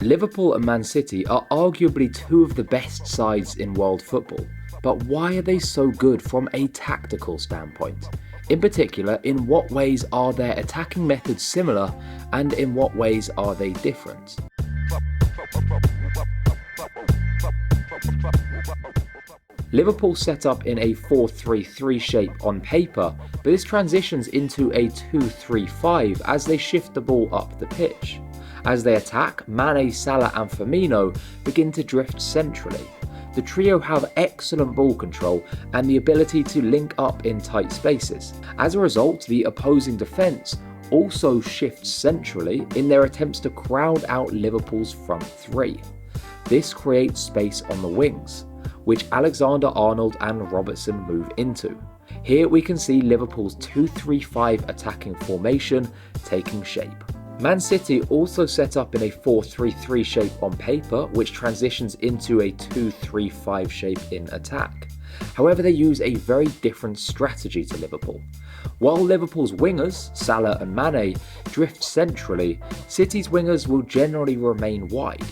Liverpool and Man City are arguably two of the best sides in world football, but why are they so good from a tactical standpoint? In particular, in what ways are their attacking methods similar and in what ways are they different? Liverpool set up in a 4-3-3 shape on paper, but this transitions into a 2-3-5 as they shift the ball up the pitch. As they attack, Mane, Salah and Firmino begin to drift centrally. The trio have excellent ball control and the ability to link up in tight spaces. As a result, the opposing defence also shifts centrally in their attempts to crowd out Liverpool's front three. This creates space on the wings, which Alexander-Arnold and Robertson move into. Here we can see Liverpool's 2-3-5 attacking formation taking shape. Man City also set up in a 4-3-3 shape on paper, which transitions into a 2-3-5 shape in attack. However, they use a very different strategy to Liverpool. While Liverpool's wingers, Salah and Mane, drift centrally, City's wingers will generally remain wide.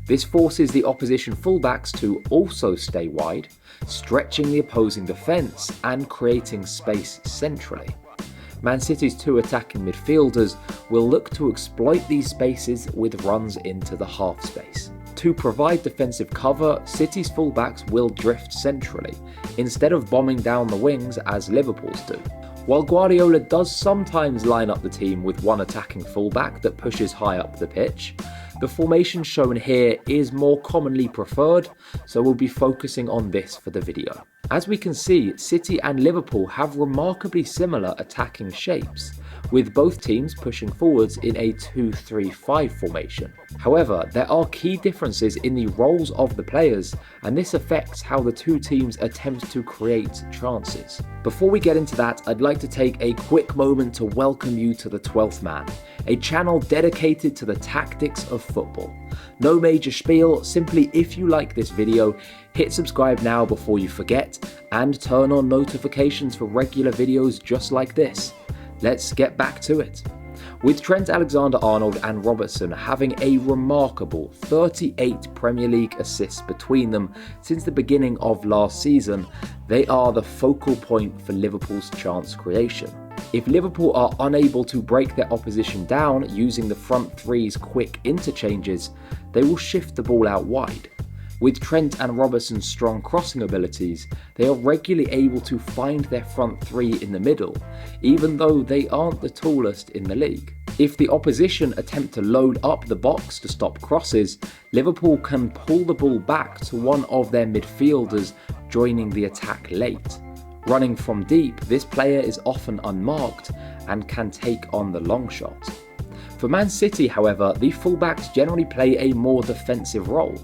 This forces the opposition fullbacks to also stay wide, stretching the opposing defence and creating space centrally. Man City's two attacking midfielders will look to exploit these spaces with runs into the half space. To provide defensive cover, City's fullbacks will drift centrally, instead of bombing down the wings as Liverpool's do. While Guardiola does sometimes line up the team with one attacking fullback that pushes high up the pitch, the formation shown here is more commonly preferred, so we'll be focusing on this for the video. As we can see, City and Liverpool have remarkably similar attacking shapes, with both teams pushing forwards in a 2-3-5 formation. However, there are key differences in the roles of the players, and this affects how the two teams attempt to create chances. Before we get into that, I'd like to take a quick moment to welcome you to the 12th Man, a channel dedicated to the tactics of football. No major spiel, simply if you like this video, hit subscribe now before you forget, and turn on notifications for regular videos just like this. Let's get back to it. With Trent Alexander-Arnold and Robertson having a remarkable 38 Premier League assists between them since the beginning of last season, they are the focal point for Liverpool's chance creation. If Liverpool are unable to break their opposition down using the front three's quick interchanges, they will shift the ball out wide. With Trent and Robertson's strong crossing abilities, they are regularly able to find their front three in the middle, even though they aren't the tallest in the league. If the opposition attempt to load up the box to stop crosses, Liverpool can pull the ball back to one of their midfielders joining the attack late. Running from deep, this player is often unmarked and can take on the long shot. For Man City, however, the fullbacks generally play a more defensive role,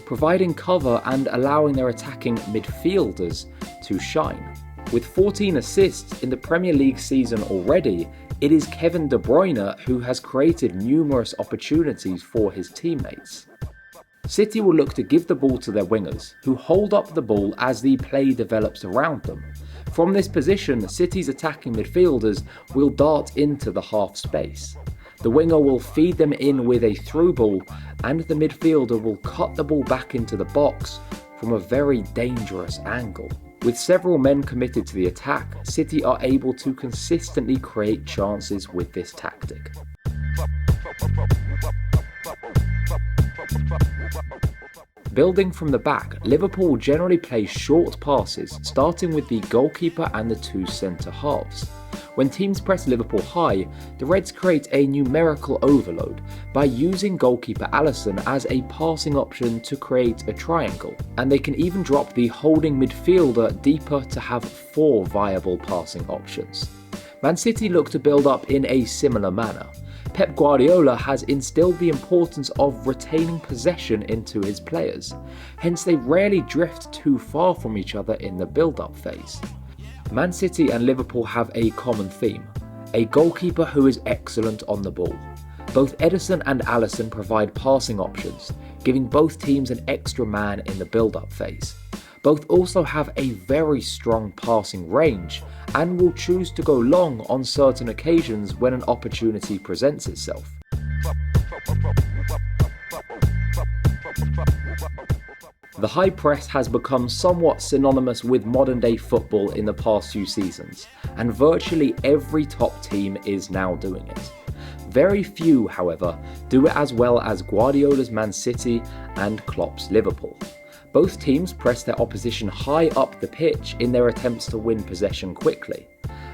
providing cover and allowing their attacking midfielders to shine. With 14 assists in the Premier League season already, it is Kevin De Bruyne who has created numerous opportunities for his teammates. City will look to give the ball to their wingers, who hold up the ball as the play develops around them. From this position, City's attacking midfielders will dart into the half space. The winger will feed them in with a through ball, and the midfielder will cut the ball back into the box from a very dangerous angle. With several men committed to the attack, City are able to consistently create chances with this tactic. Building from the back, Liverpool generally play short passes, starting with the goalkeeper and the two centre halves. When teams press Liverpool high, the Reds create a numerical overload by using goalkeeper Alisson as a passing option to create a triangle, and they can even drop the holding midfielder deeper to have 4 viable passing options. Man City look to build up in a similar manner. Pep Guardiola has instilled the importance of retaining possession into his players, hence they rarely drift too far from each other in the build-up phase. Man City and Liverpool have a common theme, a goalkeeper who is excellent on the ball. Both Ederson and Alisson provide passing options, giving both teams an extra man in the build-up phase. Both also have a very strong passing range and will choose to go long on certain occasions when an opportunity presents itself. The high press has become somewhat synonymous with modern day football in the past few seasons, and virtually every top team is now doing it. Very few, however, do it as well as Guardiola's Man City and Klopp's Liverpool. Both teams press their opposition high up the pitch in their attempts to win possession quickly.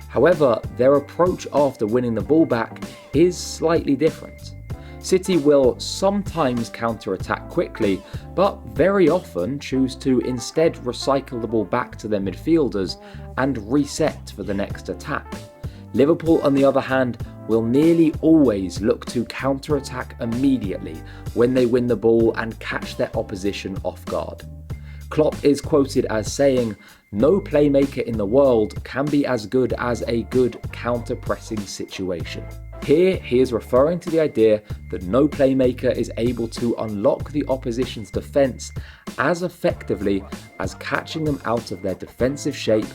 However, their approach after winning the ball back is slightly different. City will sometimes counter-attack quickly, but very often choose to instead recycle the ball back to their midfielders and reset for the next attack. Liverpool, on the other hand, will nearly always look to counter-attack immediately when they win the ball and catch their opposition off guard. Klopp is quoted as saying, "No playmaker in the world can be as good as a good counter-pressing situation." Here, he is referring to the idea that no playmaker is able to unlock the opposition's defence as effectively as catching them out of their defensive shape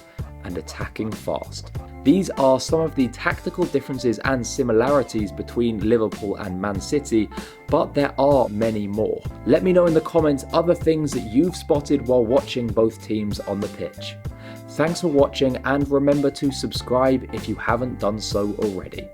and attacking fast. These are some of the tactical differences and similarities between Liverpool and Man City, but there are many more. Let me know in the comments other things that you've spotted while watching both teams on the pitch. Thanks for watching, and remember to subscribe if you haven't done so already.